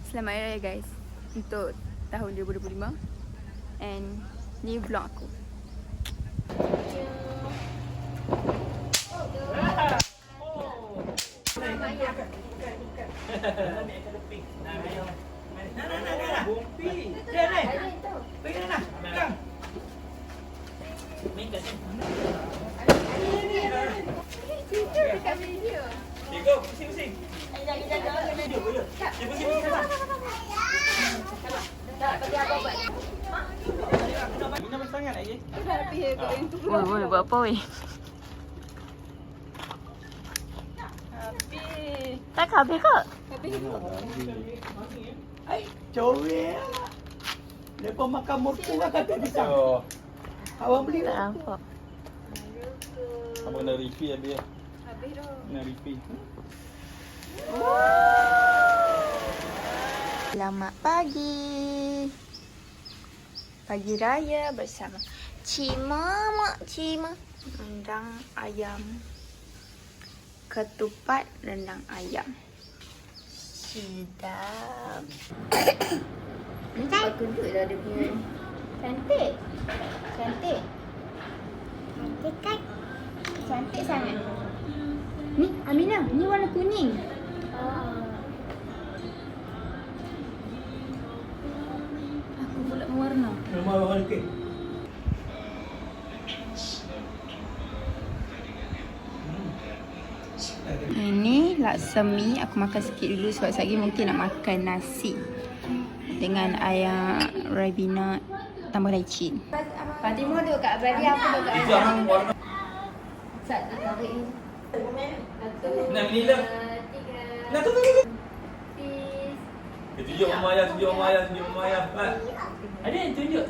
Selamat Hari Raya guys, untuk tahun 2025. And ni vlog aku. Boleh buat apa weh? Tak habis ke? Comel. Lepas makan murku kan kata pisang. Awak beli Tak tak? nampak. Abang kena refill habis. Habis dah. Kena refill. Selamat pagi. Pagi raya bersama Cima Mak Cima. Rendang ayam. Ketupat rendang ayam. Sedap. Aku duduk dah dia punya. Cantik. Cantik. Cantik kan? Cantik sangat. Ni Aminah, ni warna kuning. Aku pula mewarna. Nama okey. Ini laksa mi. Aku makan sikit dulu sebab sekejap lagi mungkin nak makan nasi dengan ayam ribena tambah daicin. Fatimah duduk kat Abadi, aku duduk kat Azhar. Sat nak tarik ni. Nak menila. Nak tu. Tunjuk Mama Ayah, tunjuk Mama Ayah, tunjuk Mama Ayah. Ada yang tunjuk.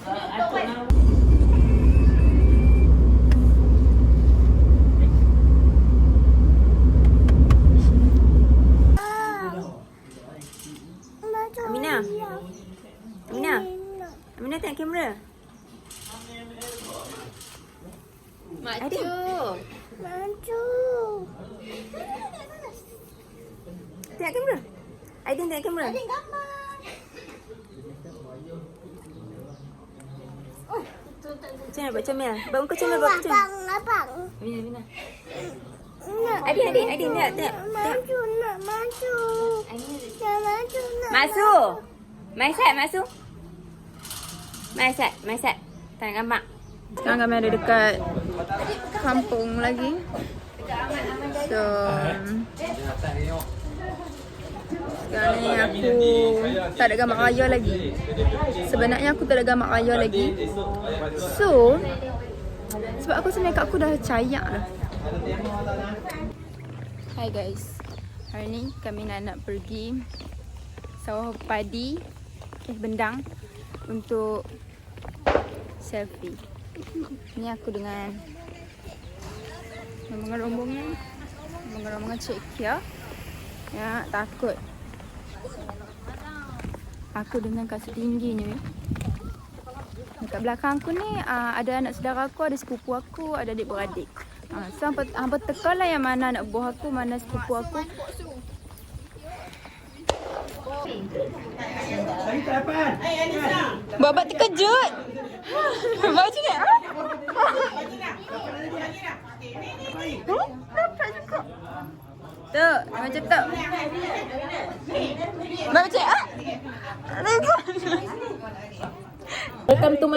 Atuk nama. Aminah. Aminah. Aminah tengok kamera. Maju. Tengok kamera. Aidin tengok kamera. Aidin gambar. Macam mana buat comel? Buat muka comel, buat muka comel. Abang. Aminah. Aidin tengok. Maju, nak maju. Nak maju, nak Masuk. Masuk. Maisat. Tak nak gambar. Sekarang kami ada dekat kampung lagi. So sekarang ni aku tak ada gambar raya lagi. Sebenarnya aku tak ada gambar raya lagi. So sebab aku sebenarnya kat aku dah cayak dah. Hai guys. Hari ni kami nak pergi sawah padi Bendang untuk selfie. Ni aku dengan rombongan Cik Kia. Ya, takut. Aku dengan kasut tingginya. Dekat belakang aku ni ada anak saudara aku, ada sepupu aku, ada adik-beradik. So hampa teka lah yang mana anak buah aku, mana sepupu aku. Lagi tak dapat. Bapak terkejut. Bapak macam ni. Dapat juga. Tu, macam tu. Bapak macam Welcome to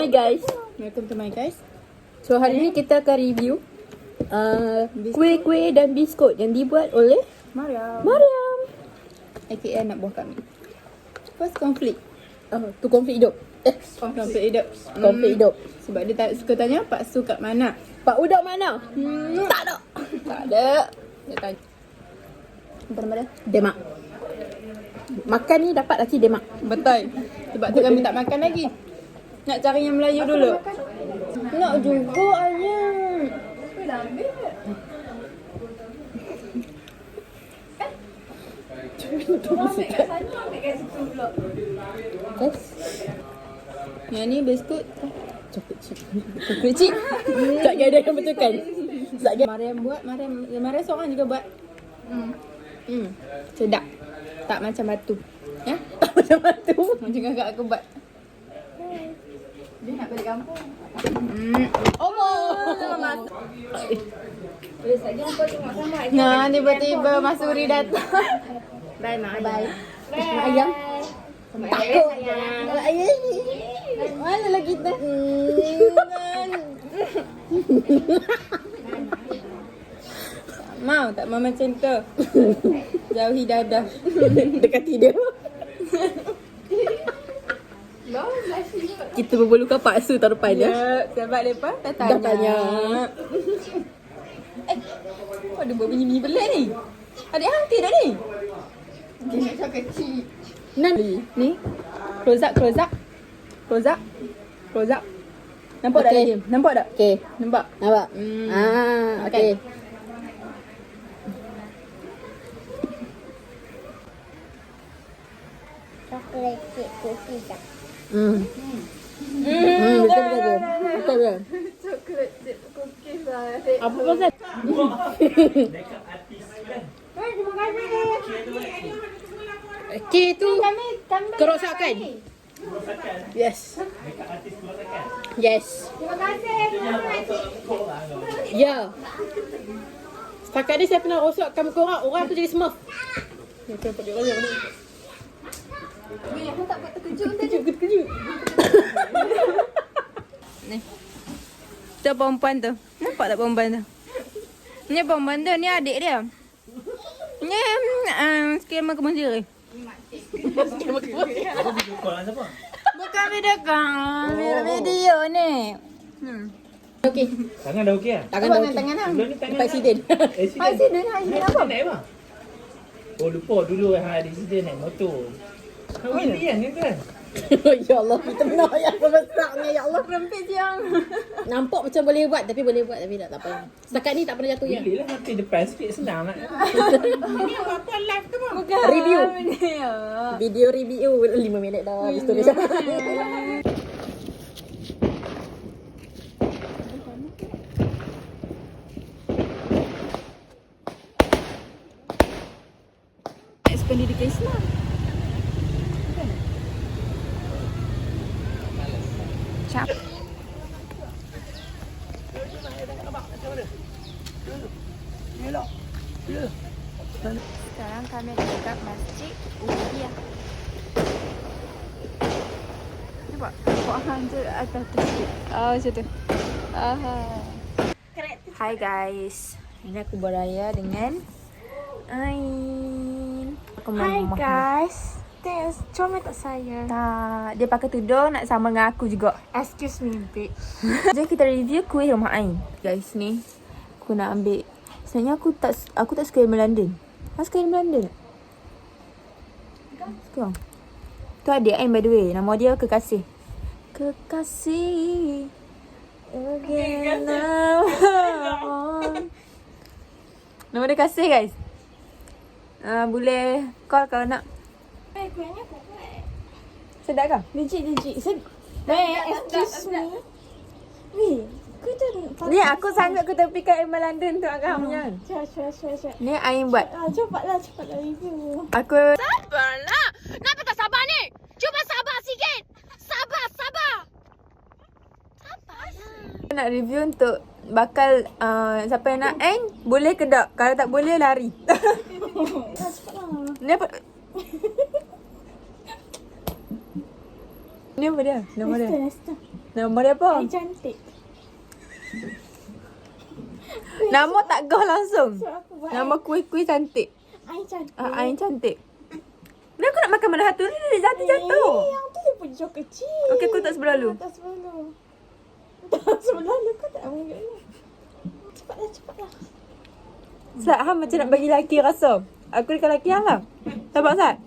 my guys. So hari ni kita akan review kuih-kuih dan biskut yang dibuat oleh Mariam. AKA anak buah kami. First konflik. Tu konflik hidup. Konflik hidup. Sebab dia suka tanya Pak Su kat mana? Pak Udok mana? Tak ada. Dia tanya. Apa nama dia? Demak. Makan ni dapat lagi Demak. Betul. Sebab tu kami tak makan lagi. Nak cari yang Melayu dulu. Nak juga aja. Yes. Yang ni biskut coklat chip. Tak ada yang betulkan. Mariam buat, Mariam seorang juga buat. Sedap. Tak macam batu. Ya? Tak macam batu. Macam kakak aku buat. Dia nak balik kampung. Nah, tiba-tiba Mas Suri datang. Bye, Mak Ayam. Mak Ayam. Takut. Mak Ayam. Mana lah kita? Mau tak mau macam tu. Jauhi dadah. Dekati dia. Kita berpelukan paksa tahun depan je. Sebab lepas dah tanya. Kau ada buat bunyi-bunyi belah ni? Adik hang tak ni? Dia macam kecil. Ni. Close up. Nampak tak dia? Nampak tak? Okey. Nampak? Nampak? Okey. Coklat cake cookies tak? Betul. Coklat chip cookies lah. Apa pasal? Makeup artist kan. Terima kasih. K tu kerosakan. Yes. Makeup artist kerosakan. Yes. Terima kasih. Ya. Setakat ni saya pernah rosakkan muka orang tu jadi smurf. Ya, kenapa dia rosak ni? Weh, aku tak buat terkejut tadi. Ni. Tu perempuan tu. Nampak tak perempuan tu? Ni perempuan tu, ni adik dia. Ni skema kebun sirih. Apa video call dengan siapa? Bukan video call. Video ni. Okey. Tangan dah okey lah? Tangan dah okey. Tangan hang. Sebelum ni tangan Lepas accident. Accident apa? Naik apa? Oh lupa dulu ada accident naik motor. Kau ini kan ni kan? Ya Allah, kita benar yang besarnya. Ya Allah. Rempit siang. Nampak macam boleh buat tapi tak apa. Setakat ni tak pernah jatuh yang. Boleh lah mati depan sikit senang nak. Bukan. Review. Video. Video review 5 minit dah habis tu dia. Pendidikan Islam. Cap. Sekarang kami ada dekat Masjid Ubudiyah. Cuba buat hang je atas tu sikit. Macam tu. Hi guys. Ini aku beraya dengan Ain. Hi guys. Thanks. Comel tak saya? Tak, dia pakai tudung nak sama dengan aku juga. Excuse me, bitch. Jom kita review kuih rumah Ain. Guys ni aku nak ambil. Sebenarnya aku tak suka ilmu London. Kau suka ilmu London tak? Suka. Tu adik Ain by the way. Nama dia Kekasih. Kekasih. Again nama dia Kasih guys. Boleh call kalau nak. Kuihnya aku buat. Sedap ke? Legit. Excuse me. Weh, kau tu... Ni aku sanggup ke tepikan ilmu London tu agak punya. Cepat. Ni Ain buat. Cepatlah review. Aku Sabarlah. Kenapa tak sabar ni? Cuba sabar sikit. Sabar. Sabarlah. Nak review untuk bakal siapa yang nak Ain boleh ke tak? Kalau tak boleh lari. Ni apa? Ni apa dia? Nama dia? Nesta. Nama dia apa? Ai cantik. Nama tak gah langsung. So aku buat Nama kuih-kuih cantik. Ai cantik. Ain cantik. Ni aku nak makan mana satu ni dia jatuh. Yang tu dia punya jauh kecil. Okey, aku tak sebelah lu. Tak sebelah lu kau tak ambil ni. Cepatlah. Sat, hang macam nak bagi lelaki rasa. Aku dekat lelaki hang lah. Sabar Sat.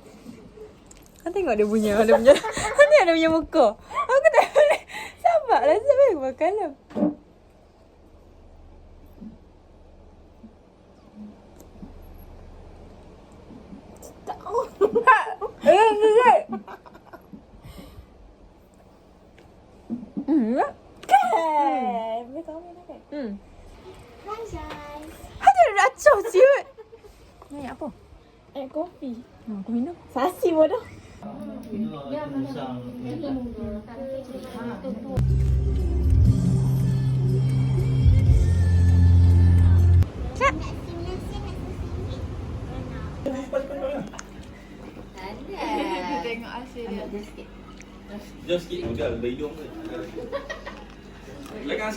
Hang tengok dia punya. Ni ada punya muka. Aku tak boleh. Sabarlah Sat, bagi aku makan lah. Kan? Boleh kau ambil kan? Hmm. Hi guys. Ada racun siut. Ni apa? kopi. Aku minum. Sasi bodoh. Kita tengok hasil dia. Jom sikit, udah hidung ke. Lekas.